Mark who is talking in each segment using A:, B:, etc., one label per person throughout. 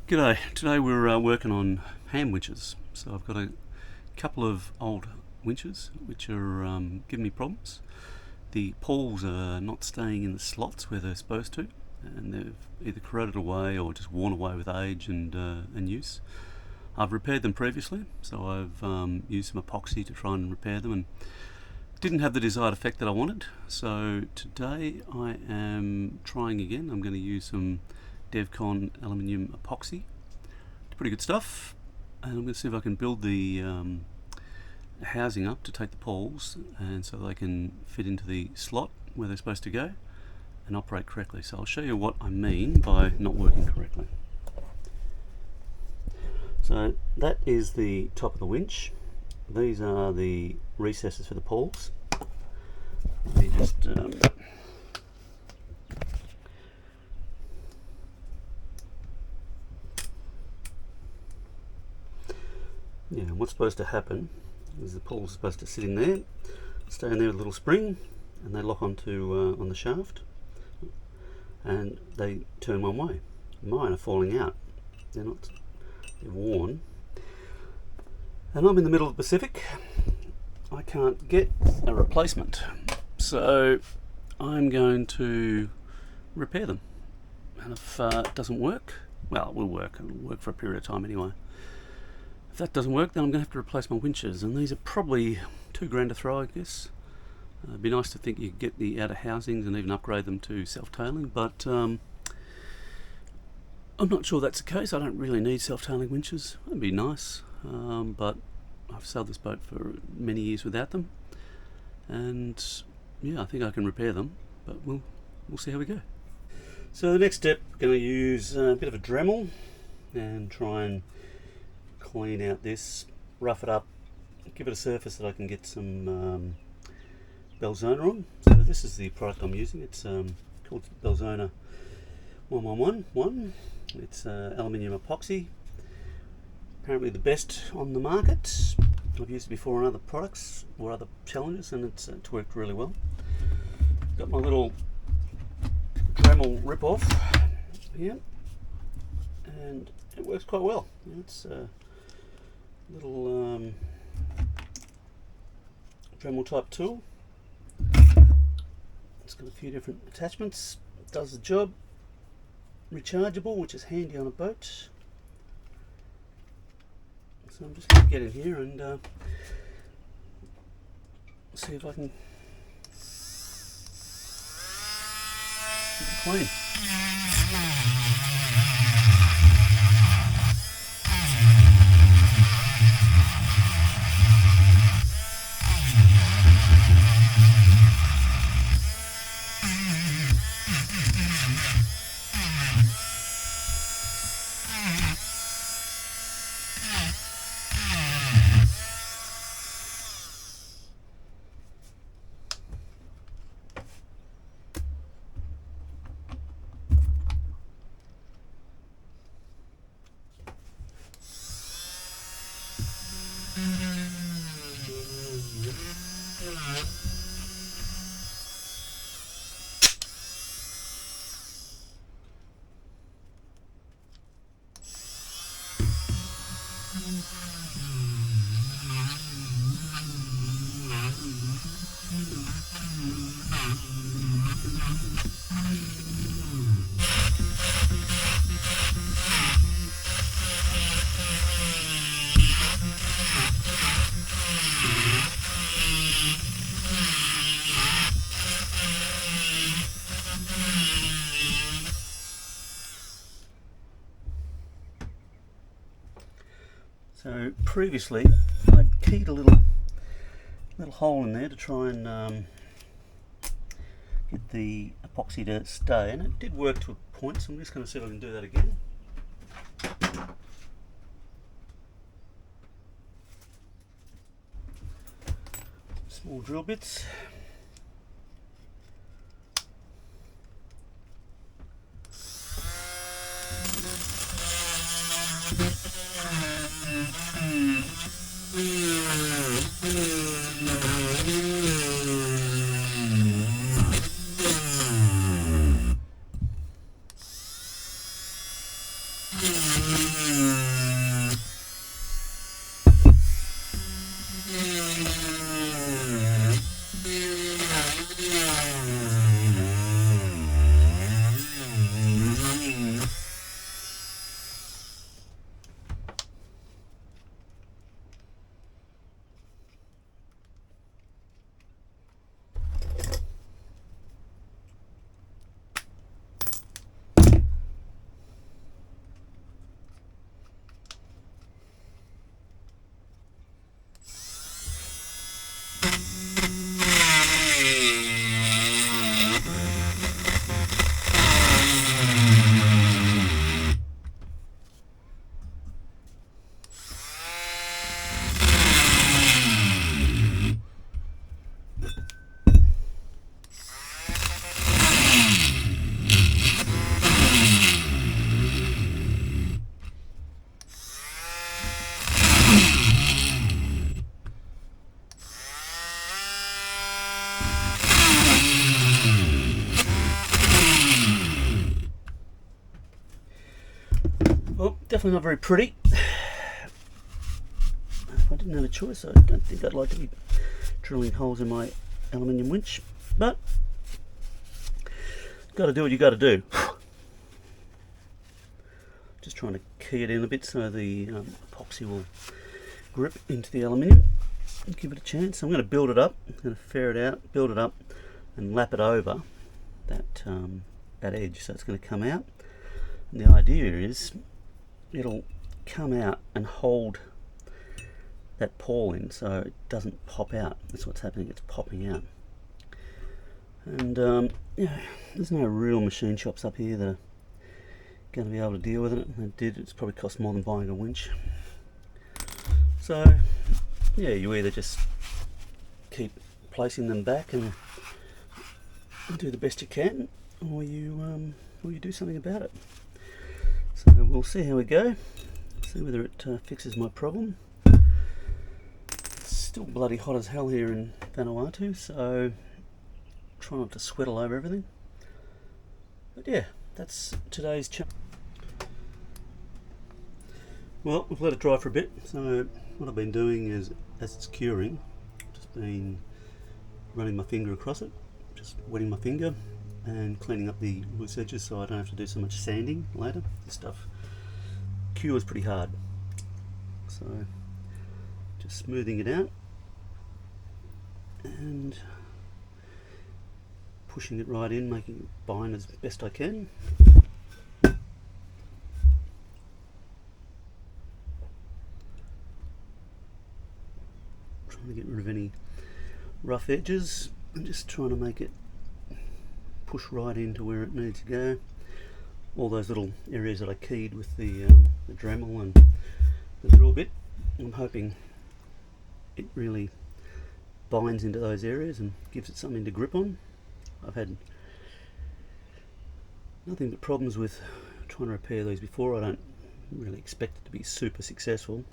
A: G'day. Today we're working on hand winches. So I've got a couple of old winches which are giving me problems. The pawls are not staying in the slots where they're supposed to, and they've either corroded away or just worn away with age and use. I've repaired them previously, so I've used some epoxy to try and repair them, and didn't have the desired effect that I wanted. So today I am trying again. I'm going to use some DevCon aluminium epoxy. Pretty good stuff, and I'm going to see if I can build the housing up to take the pawls, and so they can fit into the slot where they're supposed to go and operate correctly. So I'll show you what I mean by not working correctly. So that is the top of the winch. These are the recesses for the pawls. Let me just what's supposed to happen is the pawls are supposed to sit in there, stay in there with a little spring, and they lock onto on the shaft, and they turn one way. Mine are falling out. They're not. They're worn. And I'm in the middle of the Pacific. I can't get a replacement, so I'm going to repair them. And if it doesn't work, well, it will work. It'll work for a period of time anyway. If that doesn't work, then I'm going to have to replace my winches, and these are probably $2,000 to throw, I guess. It'd be nice to think you could get the outer housings and even upgrade them to self-tailing, but I'm not sure that's the case. I don't really need self-tailing winches. It'd be nice, but I've sailed this boat for many years without them, and yeah, I think I can repair them, but we'll see how we go. So the next step, I'm going to use a bit of a Dremel and try and clean out this, rough it up, give it a surface that I can get some Belzona on. So this is the product I'm using. It's called Belzona 111. It's aluminium epoxy. Apparently the best on the market. I've used it before on other products or other challenges, and it's worked really well. Got my little Dremel rip-off here, and it works quite well. It's little Dremel type tool. It's got a few different attachments. It does the job. Rechargeable, which is handy on a boat. So I'm just going to get in here and see if I can keep it clean. So previously I'd keyed a little hole in there to try and get the epoxy to stay, and it did work to a point, so I'm just going to see if I can do that again. Small drill bits. definitely not very pretty. If I didn't have a choice, I don't think I'd like to be drilling holes in my aluminium winch, but got to do what you got to do. Just trying to key it in a bit so the epoxy will grip into the aluminium and give it a chance. I'm going to build it up. I'm going to ferret it out, build it up, and lap it over that edge, so it's going to come out. And the idea is it'll come out and hold that pawl in so it doesn't pop out. That's what's happening, it's popping out. And yeah, there's no real machine shops up here that are going to be able to deal with it. If they did, it's probably cost more than buying a winch. So yeah, you either just keep placing them back and do the best you can, or you do something about it. So we'll see how we go, see whether it fixes my problem. It's still bloody hot as hell here in Vanuatu, so try not to sweat all over everything. But yeah, that's today's challenge. Well, we've let it dry for a bit, so what I've been doing is, as it's curing, just been running my finger across it, just wetting my finger and cleaning up the loose edges so I don't have to do so much sanding later. This stuff cures pretty hard, so just smoothing it out and pushing it right in, making it bind as best I can. Trying to get rid of any rough edges and just trying to make it push right into where it needs to go. All those little areas that I keyed with the Dremel and the drill bit, I'm hoping it really binds into those areas and gives it something to grip on. I've had nothing but problems with trying to repair these before. I don't really expect it to be super successful.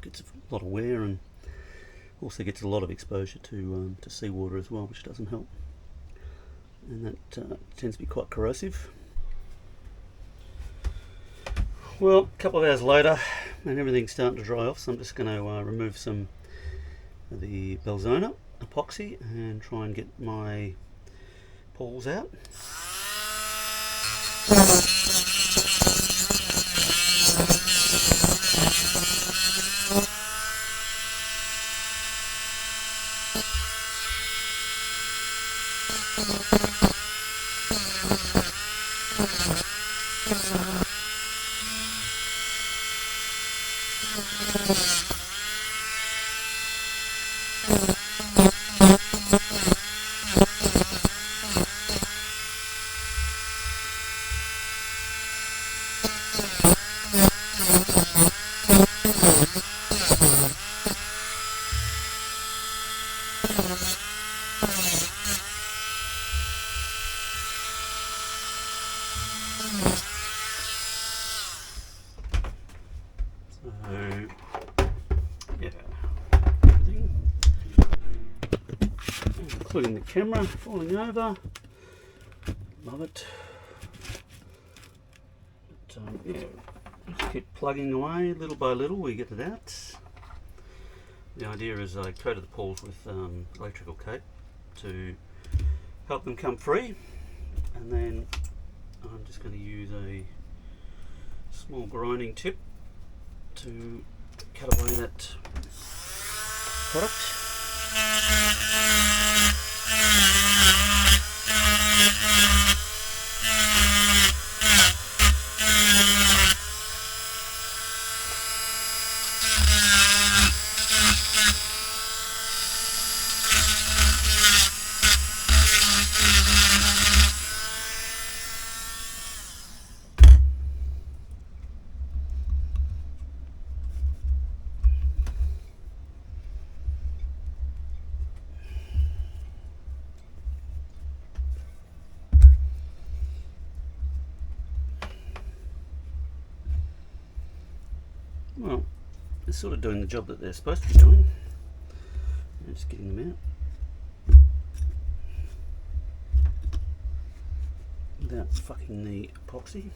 A: Gets a lot of wear and also gets a lot of exposure to seawater as well, which doesn't help. And that tends to be quite corrosive. Well, a couple of hours later and everything's starting to dry off, so I'm just going to remove some of the Belzona epoxy and try and get my pawls out. Including the camera falling over. Love it. But, yeah, just keep plugging away little by little. We get it out. The idea is I coated the pawls with electrical tape to help them come free, and then I'm just going to use a small grinding tip to cut away that product. Well, they're sort of doing the job that they're supposed to be doing. I'm just getting them out without fucking the epoxy.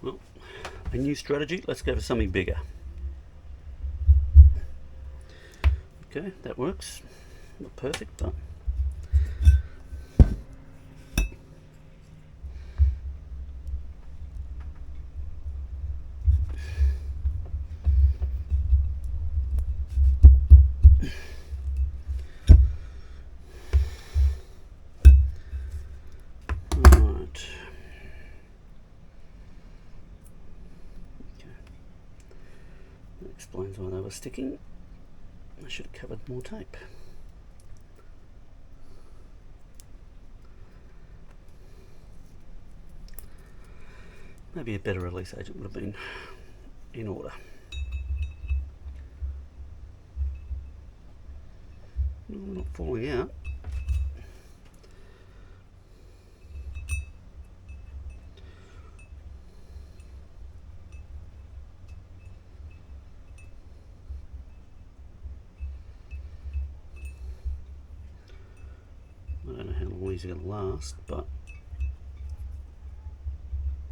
A: Well, a new strategy, let's go for something bigger. Okay, that works. Not perfect, but right. Okay. That explains why they were sticking. I should have covered more tape. Maybe a better release agent would have been in order. No, not falling out. I don't know how long these are going to last, but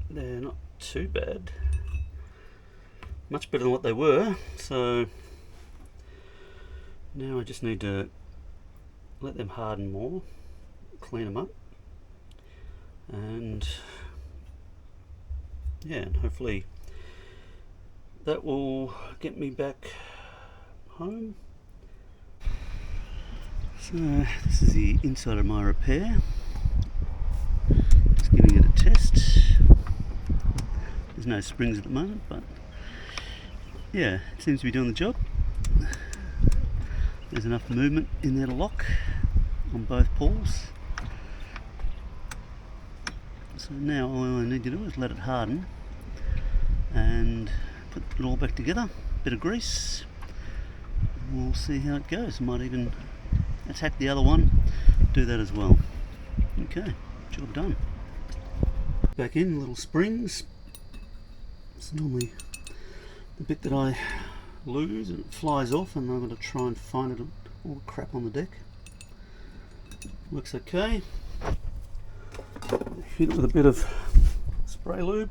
A: they're not too bad. Much better than what they were. So now I just need to let them harden more, clean them up, and yeah, and hopefully that will get me back home. So this is the inside of my repair. Just giving it a test. There's no springs at the moment, but yeah, it seems to be doing the job. There's enough movement in there to lock on both pulls. So now all I need to do is let it harden and put it all back together. Bit of grease. We'll see how it goes. Might even attack the other one, do that as well. Okay, job done. Back in, little springs. It's normally the bit that I lose and it flies off, and I'm going to try and find it all the crap on the deck. Looks okay. Hit it with a bit of spray lube.